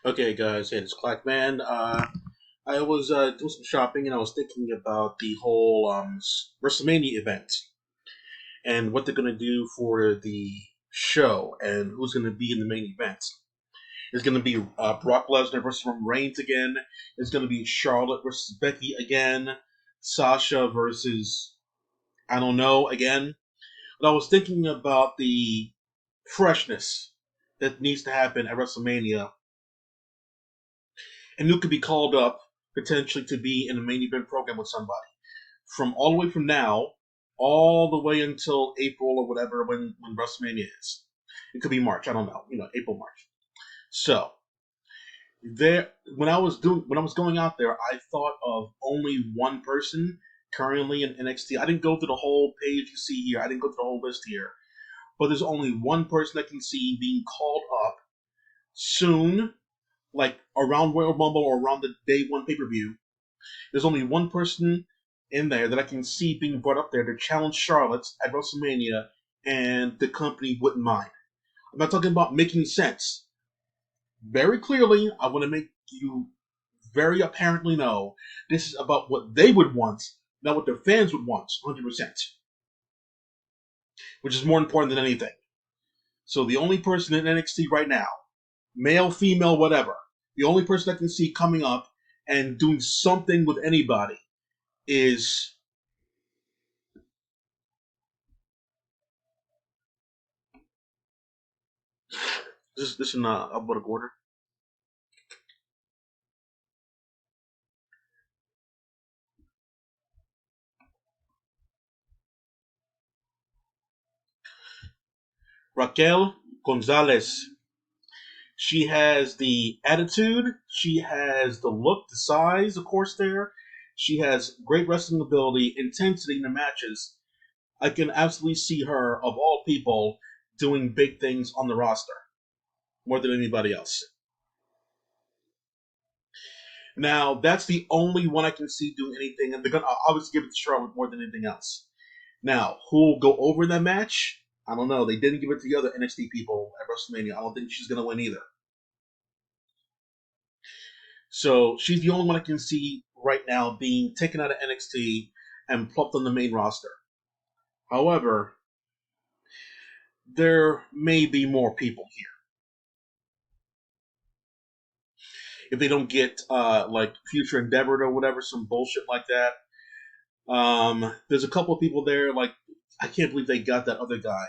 Okay, guys, hey, it's Clackman. I was doing some shopping and I was thinking about the whole WrestleMania event and what they're going to do for the show and who's going to be in the main event. It's going to be Brock Lesnar versus Roman Reigns again. It's going to be Charlotte versus Becky again. Sasha versus, I don't know, again. But I was thinking about the freshness that needs to happen at WrestleMania and who could be called up potentially to be in a main event program with somebody from all the way from now all the way until April or whatever when WrestleMania is. It could be March. I don't know. April, March. So there, when I was going out there, I thought of only one person currently in NXT. I didn't go through the whole page you see here. I didn't go through the whole list here. But there's only one person I can see being called up soon, like around Royal Rumble or around the day one pay per view. There's only one person in there that I can see being brought up there to challenge Charlotte at WrestleMania, and the company wouldn't mind. I'm not talking about making sense. Very clearly, I want to make you very apparently know this is about what they would want, not what their fans would want, 100%, which is more important than anything. So the only person in NXT right now, male, female, whatever, the only person I can see coming up and doing something with anybody is this in alphabetical order. Raquel Gonzalez. She has the attitude. She has the look, the size, of course, there. She has great wrestling ability, intensity in the matches. I can absolutely see her, of all people, doing big things on the roster more than anybody else. Now, that's the only one I can see doing anything, and they're going to obviously give it to Charlotte more than anything else. Now, who will go over that match? I don't know. They didn't give it to the other NXT people at WrestleMania. I don't think she's going to win either. So she's the only one I can see right now being taken out of NXT and plucked on the main roster. However, there may be more people here. If they don't get like Future Endeavored or whatever, some bullshit like that. There's a couple of people there. Like I can't believe they got that other guy,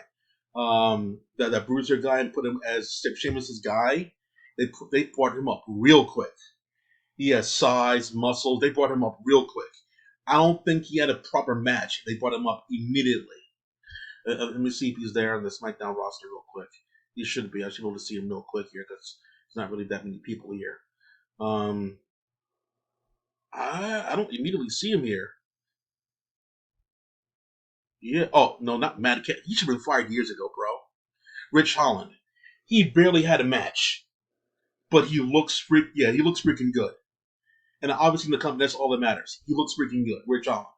that Bruiser guy, and put him as Sheamus's guy. They brought him up real quick. He has size, muscle. They brought him up real quick. I don't think he had a proper match. They brought him up immediately. Let me see if he's there on the SmackDown roster real quick. He should be. I should be able to see him real quick here because there's not really that many people here. Um, I don't immediately see him here. Yeah. Oh no, not Matt. He should have been fired years ago, bro. Rich Holland. He barely had a match, but he looks Yeah, he looks freaking good. And obviously in the company, that's all that matters. He looks freaking good, Rich Holland.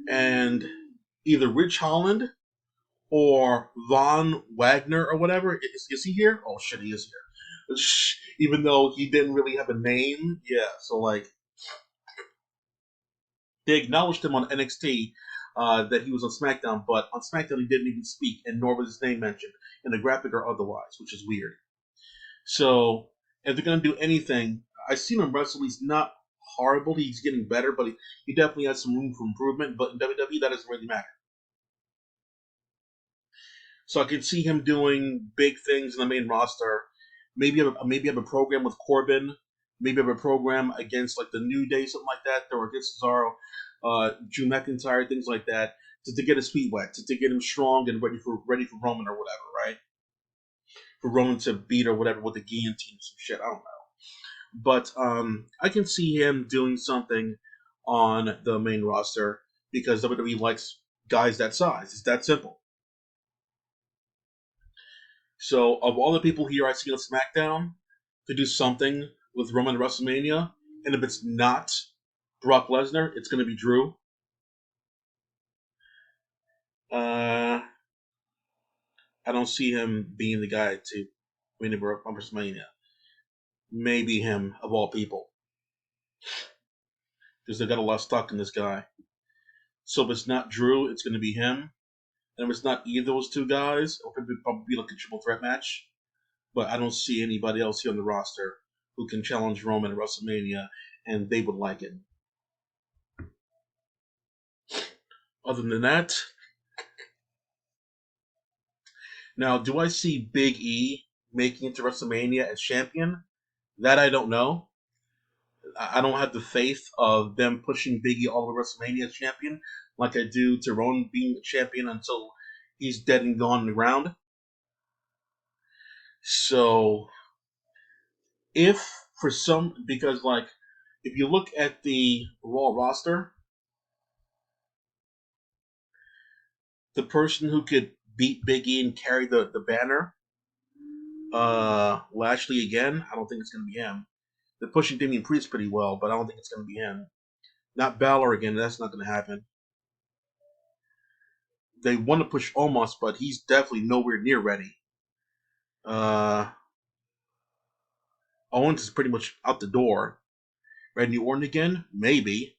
And either Rich Holland or Von Wagner or whatever. Is he here? Oh shit, he is here. Even though he didn't really have a name, yeah. So like, they acknowledged him on NXT that he was on SmackDown, but on SmackDown he didn't even speak, and nor was his name mentioned in the graphic or otherwise, which is weird. So if they're gonna do anything, I've seen him wrestle. He's not horrible. He's getting better, but he definitely has some room for improvement. But in WWE, that doesn't really matter. So I can see him doing big things in the main roster. Maybe have a program with Corbin. Maybe have a program against like the New Day, something like that, or against Cesaro, Drew McIntyre, things like that, to get his feet wet, to get him strong and ready for Roman or whatever, right? For Roman to beat or whatever with the guillotine or some shit. I don't know, but I can see him doing something on the main roster because WWE likes guys that size. It's that simple. So, of all the people here I see on SmackDown to do something with Roman at WrestleMania, and if it's not Brock Lesnar, it's going to be Drew. Uh, I don't see him being the guy to. main event on WrestleMania. Maybe him of all people, because they got a lot of stock in this guy. So if it's not Drew, it's going to be him. And if it's not either of those two guys, it'll probably be like a triple threat match. But I don't see anybody else here on the roster who can challenge Roman at WrestleMania, and they would like it. Other than that, now do I see Big E making it to WrestleMania as champion? That I don't know. I don't have the faith of them pushing Big E all over WrestleMania as champion like I do to Roman being a champion until he's dead and gone on the ground. So if for some, because like if you look at the Raw roster, the person who could beat Big E and carry the banner, Lashley again, I don't think it's going to be him. They're pushing Damian Priest pretty well, but I don't think it's going to be him. Not Balor again, that's not going to happen. They want to push Omos, but he's definitely nowhere near ready. Owens is pretty much out the door. Randy Orton again? Maybe.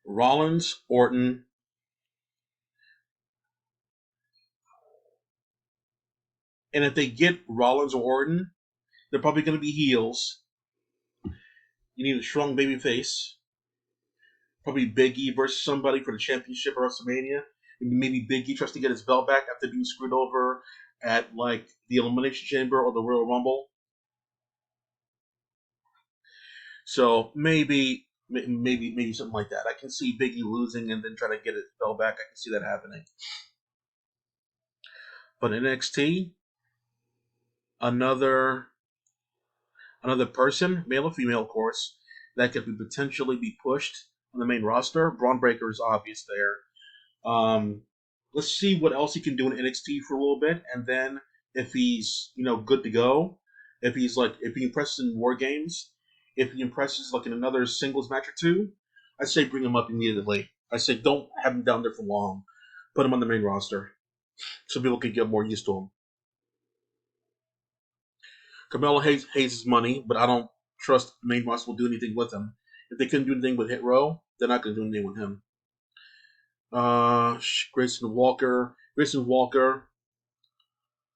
Rollins, Orton. And if they get Rollins or Orton, they're probably going to be heels. You need a strong baby face. Probably Big E versus somebody for the championship or WrestleMania. And maybe Big E tries to get his belt back after being screwed over at like the Elimination Chamber or the Royal Rumble. So maybe something like that. I can see Big E losing and then trying to get his belt back. I can see that happening. But NXT, another person, male or female, of course, that could potentially be pushed on the main roster. Braun Breaker is obvious there. Let's see what else he can do in NXT for a little bit, and then if he's good to go, if he impresses in War Games, if he impresses like in another singles match or two, I say bring him up immediately. I say don't have him down there for long. Put him on the main roster so people can get more used to him. Carmelo hates his money, but I don't trust the main roster will do anything with him. If they couldn't do anything with Hit Row, they're not going to do anything with him. Grayson Walker.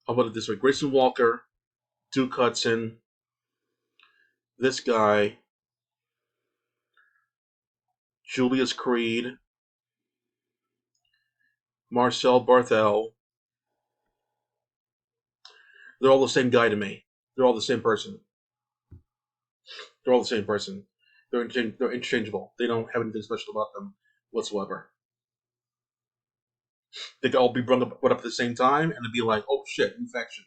How about it this way? Grayson Walker, Duke Hudson, this guy, Julius Creed, Marcel Barthel. They're all the same guy to me. They're all the same person. They're interchangeable. They don't have anything special about them whatsoever. They could all be brought up at the same time, and it'd be like, oh shit, new faction.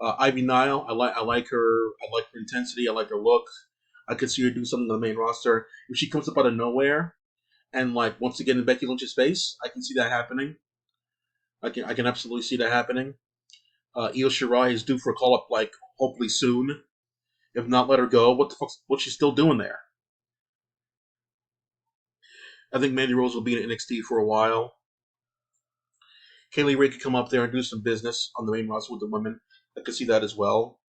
Ivy Nile, I like her. I like her intensity. I like her look. I could see her do something on the main roster. If she comes up out of nowhere and like wants to get in Becky Lynch's face, I can see that happening. I can absolutely see that happening. Io Shirai is due for a call up like hopefully soon. If not, let her go. What's she still doing there? I think Mandy Rose will be in NXT for a while. Kaylee Ray could come up there and do some business on the main roster with the women. I could see that as well.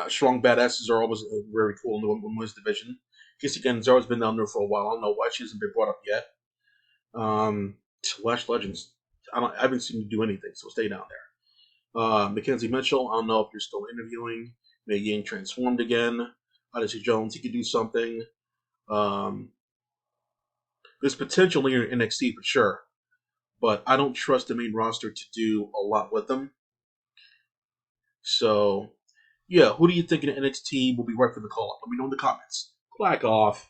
Strong badasses are always very cool in the women's division. Kissy Ganzara's been down there for a while. I don't know why she hasn't been brought up yet. Lash Legends, I haven't seen you do anything, so stay down there. Mackenzie Mitchell, I don't know if you're still interviewing. May Yang transformed again. Odyssey Jones, he could do something. There's potential here in NXT for sure, but I don't trust the main roster to do a lot with them. So, yeah, who do you think in NXT will be right for the call up? Let me know in the comments. Clack off.